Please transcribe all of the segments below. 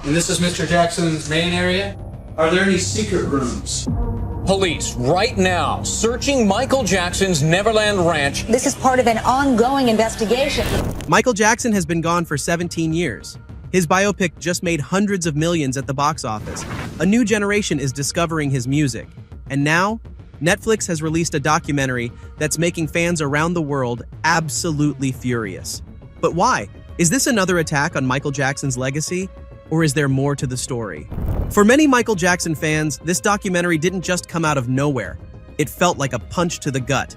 And this is Mr. Jackson's main area. Are there any secret rooms? Police right now searching Michael Jackson's Neverland Ranch. This is part of an ongoing investigation. Michael Jackson has been gone for 17 years. His biopic just made hundreds of millions at the box office. A new generation is discovering his music. And now, Netflix has released a documentary that's making fans around the world absolutely furious. But why? Is this another attack on Michael Jackson's legacy? Or is there more to the story? For many Michael Jackson fans, this documentary didn't just come out of nowhere. It felt like a punch to the gut.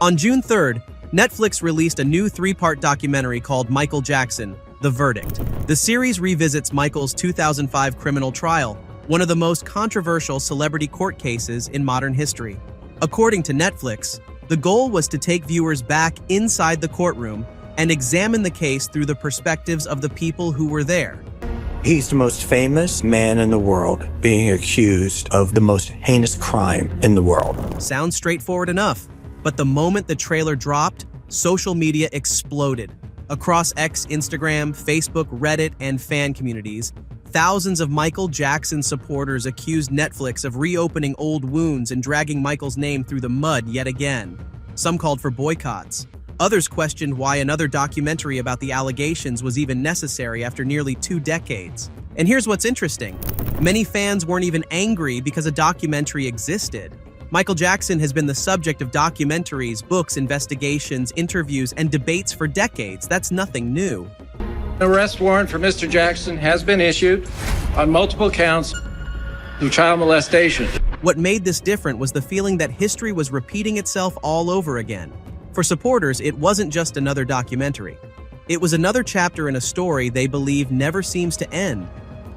On June 3rd, Netflix released a new 3-part documentary called Michael Jackson, The Verdict. The series revisits Michael's 2005 criminal trial, one of the most controversial celebrity court cases in modern history. According to Netflix, the goal was to take viewers back inside the courtroom and examine the case through the perspectives of the people who were there. He's the most famous man in the world, being accused of the most heinous crime in the world. Sounds straightforward enough, but the moment the trailer dropped, social media exploded. Across X, Instagram, Facebook, Reddit, and fan communities, thousands of Michael Jackson supporters accused Netflix of reopening old wounds and dragging Michael's name through the mud yet again. Some called for boycotts. Others questioned why another documentary about the allegations was even necessary after nearly 2 decades. And here's what's interesting. Many fans weren't even angry because a documentary existed. Michael Jackson has been the subject of documentaries, books, investigations, interviews, and debates for decades. That's nothing new. An arrest warrant for Mr. Jackson has been issued on multiple counts of child molestation. What made this different was the feeling that history was repeating itself all over again. For supporters, it wasn't just another documentary. It was another chapter in a story they believe never seems to end.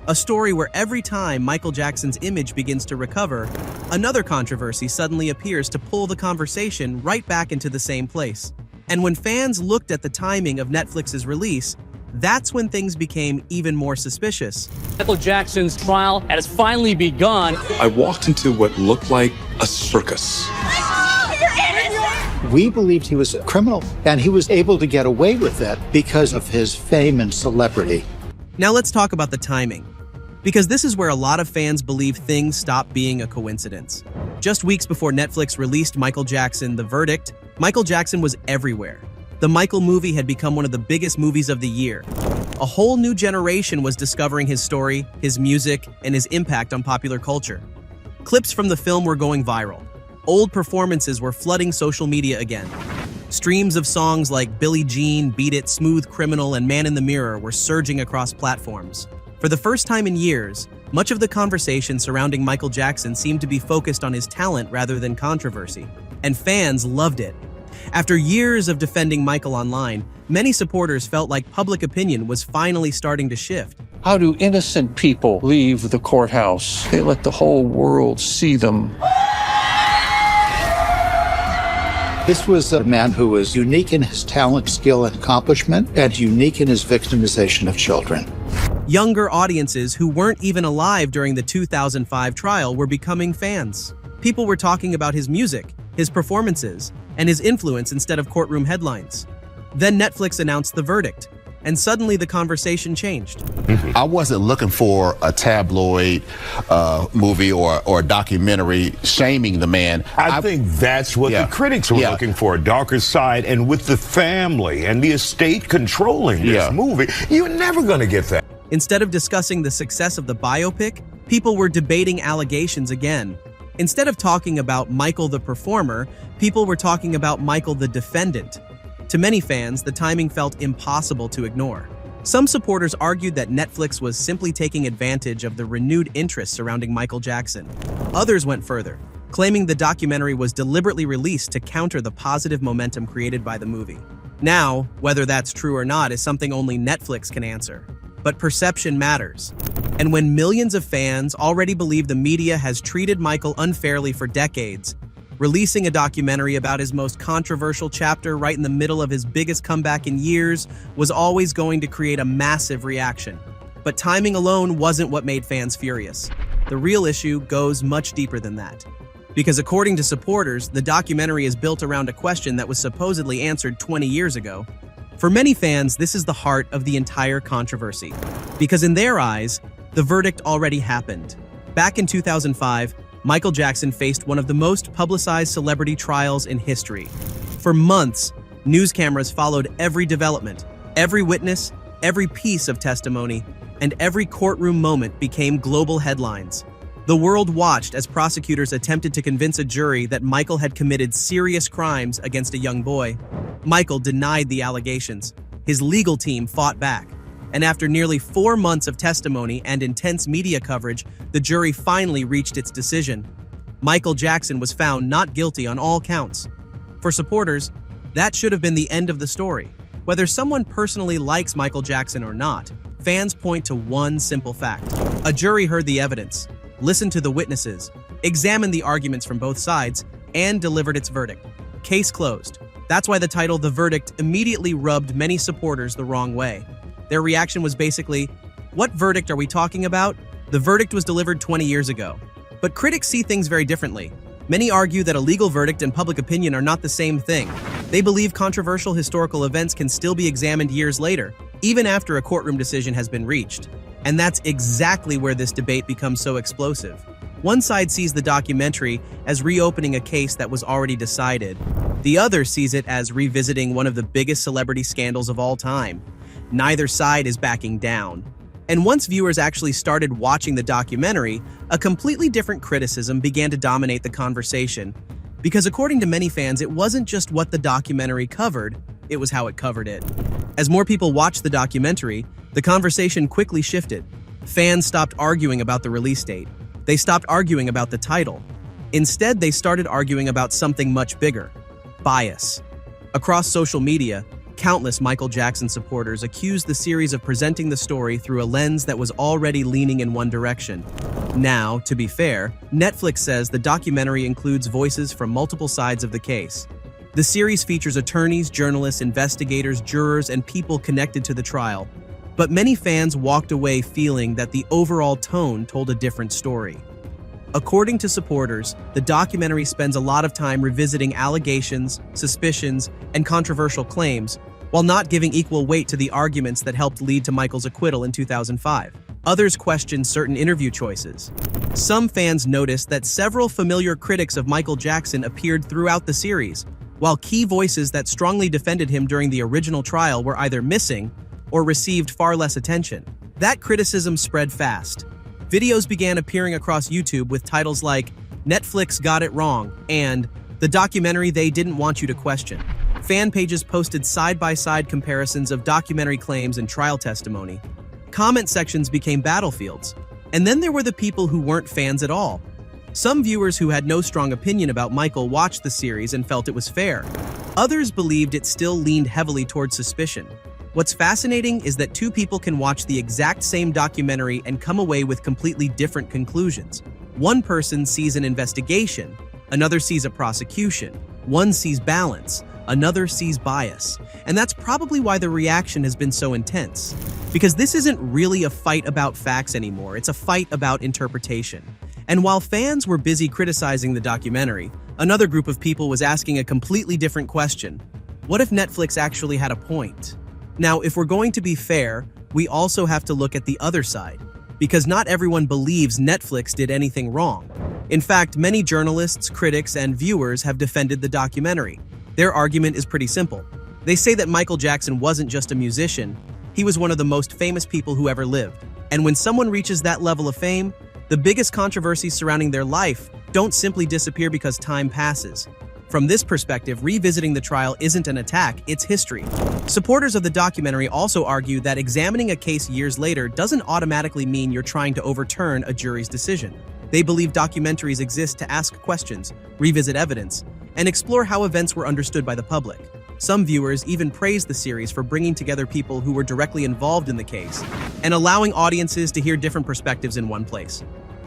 A story where every time Michael Jackson's image begins to recover, another controversy suddenly appears to pull the conversation right back into the same place. And when fans looked at the timing of Netflix's release, that's when things became even more suspicious. Michael Jackson's trial has finally begun. I walked into what looked like a circus. We believed he was a criminal, and he was able to get away with it because of his fame and celebrity. Now let's talk about the timing, because this is where a lot of fans believe things stop being a coincidence. Just weeks before Netflix released Michael Jackson, The Verdict, Michael Jackson was everywhere. The Michael movie had become one of the biggest movies of the year. A whole new generation was discovering his story, his music, and his impact on popular culture. Clips from the film were going viral. Old performances were flooding social media again. Streams of songs like Billie Jean, Beat It, Smooth Criminal, and Man in the Mirror were surging across platforms. For the first time in years, much of the conversation surrounding Michael Jackson seemed to be focused on his talent rather than controversy. And fans loved it. After years of defending Michael online, many supporters felt like public opinion was finally starting to shift. How do innocent people leave the courthouse? They let the whole world see them. This was a man who was unique in his talent, skill, and accomplishment, and unique in his victimization of children. Younger audiences who weren't even alive during the 2005 trial were becoming fans. People were talking about his music, his performances, and his influence instead of courtroom headlines. Then Netflix announced The Verdict, and suddenly the conversation changed. I wasn't looking for a tabloid movie or a documentary shaming the man. I think that's what the critics were looking for, a darker side. And with the family and the estate controlling this movie, you're never going to get that. Instead of discussing the success of the biopic, people were debating allegations again. Instead of talking about Michael the performer, people were talking about Michael the defendant. To many fans, the timing felt impossible to ignore. Some supporters argued that Netflix was simply taking advantage of the renewed interest surrounding Michael Jackson. Others went further, claiming the documentary was deliberately released to counter the positive momentum created by the movie. Now, whether that's true or not is something only Netflix can answer. But perception matters. And when millions of fans already believe the media has treated Michael unfairly for decades, releasing a documentary about his most controversial chapter right in the middle of his biggest comeback in years was always going to create a massive reaction. But timing alone wasn't what made fans furious. The real issue goes much deeper than that. Because according to supporters, the documentary is built around a question that was supposedly answered 20 years ago. For many fans, this is the heart of the entire controversy. Because in their eyes, the verdict already happened. Back in 2005, Michael Jackson faced one of the most publicized celebrity trials in history. For months, news cameras followed every development, every witness, every piece of testimony, and every courtroom moment became global headlines. The world watched as prosecutors attempted to convince a jury that Michael had committed serious crimes against a young boy. Michael denied the allegations. His legal team fought back. And after nearly 4 months of testimony and intense media coverage, the jury finally reached its decision. Michael Jackson was found not guilty on all counts. For supporters, that should have been the end of the story. Whether someone personally likes Michael Jackson or not, fans point to one simple fact. A jury heard the evidence, listened to the witnesses, examined the arguments from both sides, and delivered its verdict. Case closed. That's why the title The Verdict immediately rubbed many supporters the wrong way. Their reaction was basically, what verdict are we talking about? The verdict was delivered 20 years ago. But critics see things very differently. Many argue that a legal verdict and public opinion are not the same thing. They believe controversial historical events can still be examined years later, even after a courtroom decision has been reached. And that's exactly where this debate becomes so explosive. One side sees the documentary as reopening a case that was already decided. The other sees it as revisiting one of the biggest celebrity scandals of all time. Neither side is backing down. And once viewers actually started watching the documentary, a completely different criticism began to dominate the conversation. Because according to many fans, it wasn't just what the documentary covered, it was how it covered it. As more people watched the documentary, the conversation quickly shifted. Fans stopped arguing about the release date. They stopped arguing about the title. Instead, they started arguing about something much bigger: bias. Across social media, countless Michael Jackson supporters accused the series of presenting the story through a lens that was already leaning in one direction. Now, to be fair, Netflix says the documentary includes voices from multiple sides of the case. The series features attorneys, journalists, investigators, jurors, and people connected to the trial. But many fans walked away feeling that the overall tone told a different story. According to supporters, the documentary spends a lot of time revisiting allegations, suspicions, and controversial claims, while not giving equal weight to the arguments that helped lead to Michael's acquittal in 2005. Others questioned certain interview choices. Some fans noticed that several familiar critics of Michael Jackson appeared throughout the series, while key voices that strongly defended him during the original trial were either missing or received far less attention. That criticism spread fast. Videos began appearing across YouTube with titles like "Netflix got it wrong" and "The documentary they didn't want you to question." Fan pages posted side-by-side comparisons of documentary claims and trial testimony. Comment sections became battlefields. And then there were the people who weren't fans at all. Some viewers who had no strong opinion about Michael watched the series and felt it was fair. Others believed it still leaned heavily toward suspicion. What's fascinating is that two people can watch the exact same documentary and come away with completely different conclusions. One person sees an investigation, another sees a prosecution. One sees balance, another sees bias. And that's probably why the reaction has been so intense. Because this isn't really a fight about facts anymore, it's a fight about interpretation. And while fans were busy criticizing the documentary, another group of people was asking a completely different question. What if Netflix actually had a point? Now, if we're going to be fair, we also have to look at the other side, because not everyone believes Netflix did anything wrong. In fact, many journalists, critics, and viewers have defended the documentary. Their argument is pretty simple. They say that Michael Jackson wasn't just a musician, he was one of the most famous people who ever lived. And when someone reaches that level of fame, the biggest controversies surrounding their life don't simply disappear because time passes. From this perspective, revisiting the trial isn't an attack, it's history. Supporters of the documentary also argue that examining a case years later doesn't automatically mean you're trying to overturn a jury's decision. They believe documentaries exist to ask questions, revisit evidence, and explore how events were understood by the public. Some viewers even praised the series for bringing together people who were directly involved in the case and allowing audiences to hear different perspectives in one place.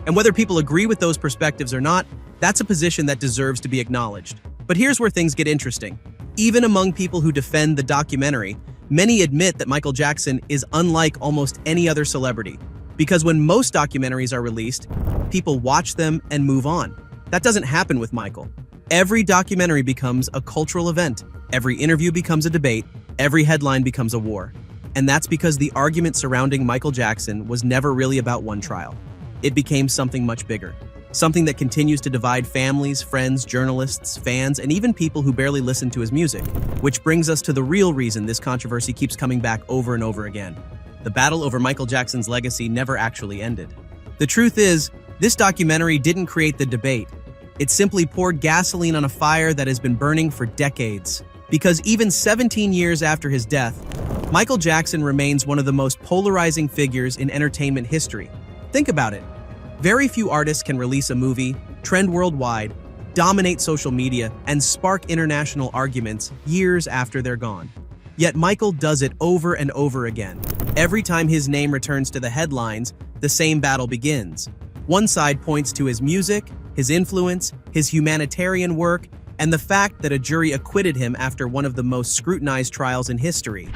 And whether people agree with those perspectives or not, that's a position that deserves to be acknowledged. But here's where things get interesting. Even among people who defend the documentary, many admit that Michael Jackson is unlike almost any other celebrity. Because when most documentaries are released, people watch them and move on. That doesn't happen with Michael. Every documentary becomes a cultural event. Every interview becomes a debate. Every headline becomes a war. And that's because the argument surrounding Michael Jackson was never really about one trial. It became something much bigger. Something that continues to divide families, friends, journalists, fans, and even people who barely listen to his music. Which brings us to the real reason this controversy keeps coming back over and over again. The battle over Michael Jackson's legacy never actually ended. The truth is, this documentary didn't create the debate. It simply poured gasoline on a fire that has been burning for decades. Because even 17 years after his death, Michael Jackson remains one of the most polarizing figures in entertainment history. Think about it. Very few artists can release a movie, trend worldwide, dominate social media, and spark international arguments years after they're gone. Yet Michael does it over and over again. Every time his name returns to the headlines, the same battle begins. One side points to his music, his influence, his humanitarian work, and the fact that a jury acquitted him after one of the most scrutinized trials in history.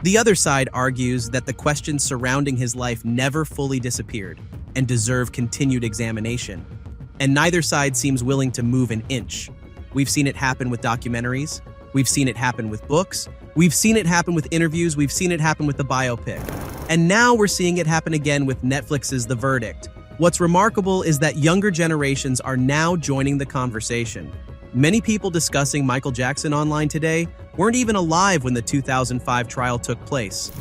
The other side argues that the questions surrounding his life never fully disappeared and deserve continued examination. And neither side seems willing to move an inch. We've seen it happen with documentaries, we've seen it happen with books, we've seen it happen with interviews, we've seen it happen with the biopic. And now we're seeing it happen again with Netflix's The Verdict. What's remarkable is that younger generations are now joining the conversation. Many people discussing Michael Jackson online today weren't even alive when the 2005 trial took place.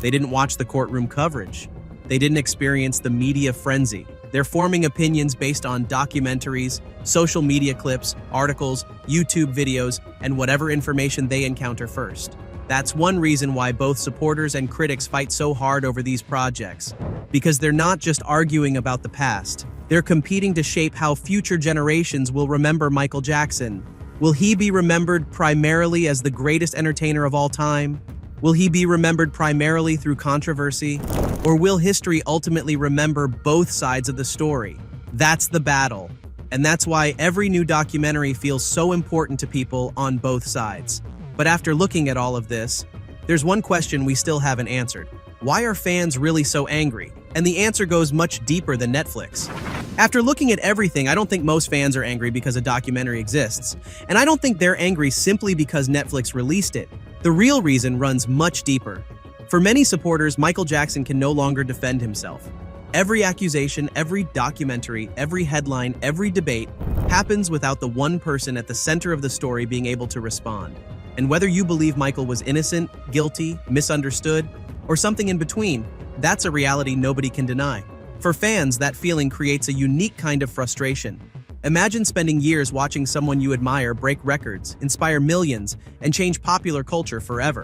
They didn't watch the courtroom coverage. They didn't experience the media frenzy. They're forming opinions based on documentaries, social media clips, articles, YouTube videos, and whatever information they encounter first. That's one reason why both supporters and critics fight so hard over these projects. Because they're not just arguing about the past. They're competing to shape how future generations will remember Michael Jackson. Will he be remembered primarily as the greatest entertainer of all time? Will he be remembered primarily through controversy? Or will history ultimately remember both sides of the story? That's the battle. And that's why every new documentary feels so important to people on both sides. But after looking at all of this, there's one question we still haven't answered. Why are fans really so angry? And the answer goes much deeper than Netflix. After looking at everything, I don't think most fans are angry because a documentary exists. And I don't think they're angry simply because Netflix released it. The real reason runs much deeper. For many supporters, Michael Jackson can no longer defend himself. Every accusation, every documentary, every headline, every debate happens without the one person at the center of the story being able to respond. And whether you believe Michael was innocent, guilty, misunderstood, or something in between, that's a reality nobody can deny. For fans, that feeling creates a unique kind of frustration. Imagine spending years watching someone you admire break records, inspire millions, and change popular culture forever.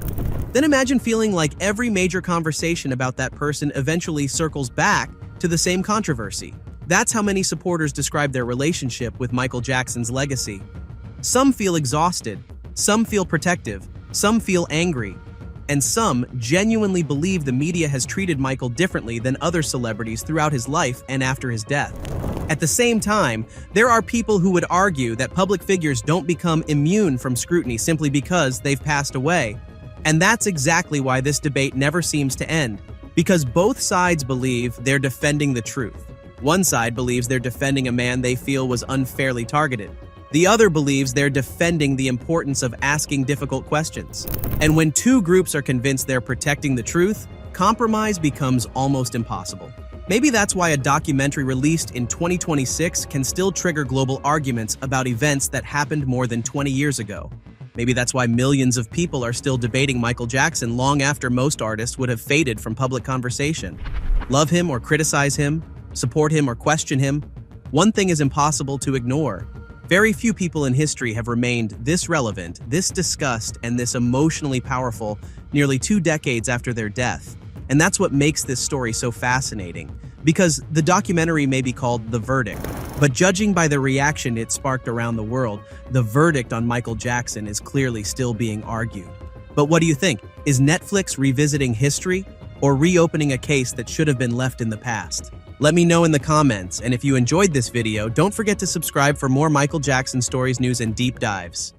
Then imagine feeling like every major conversation about that person eventually circles back to the same controversy. That's how many supporters describe their relationship with Michael Jackson's legacy. Some feel exhausted, some feel protective, some feel angry, and some genuinely believe the media has treated Michael differently than other celebrities throughout his life and after his death. At the same time, there are people who would argue that public figures don't become immune from scrutiny simply because they've passed away. And that's exactly why this debate never seems to end, because both sides believe they're defending the truth. One side believes they're defending a man they feel was unfairly targeted. The other believes they're defending the importance of asking difficult questions. And when two groups are convinced they're protecting the truth, compromise becomes almost impossible. Maybe that's why a documentary released in 2026 can still trigger global arguments about events that happened more than 20 years ago. Maybe that's why millions of people are still debating Michael Jackson long after most artists would have faded from public conversation. Love him or criticize him, support him or question him, one thing is impossible to ignore. Very few people in history have remained this relevant, this discussed, and this emotionally powerful nearly 2 decades after their death. And that's what makes this story so fascinating. Because the documentary may be called The Verdict, but judging by the reaction it sparked around the world, the verdict on Michael Jackson is clearly still being argued. But what do you think? Is Netflix revisiting history or reopening a case that should have been left in the past? Let me know in the comments, and if you enjoyed this video, don't forget to subscribe for more Michael Jackson stories, news, and deep dives.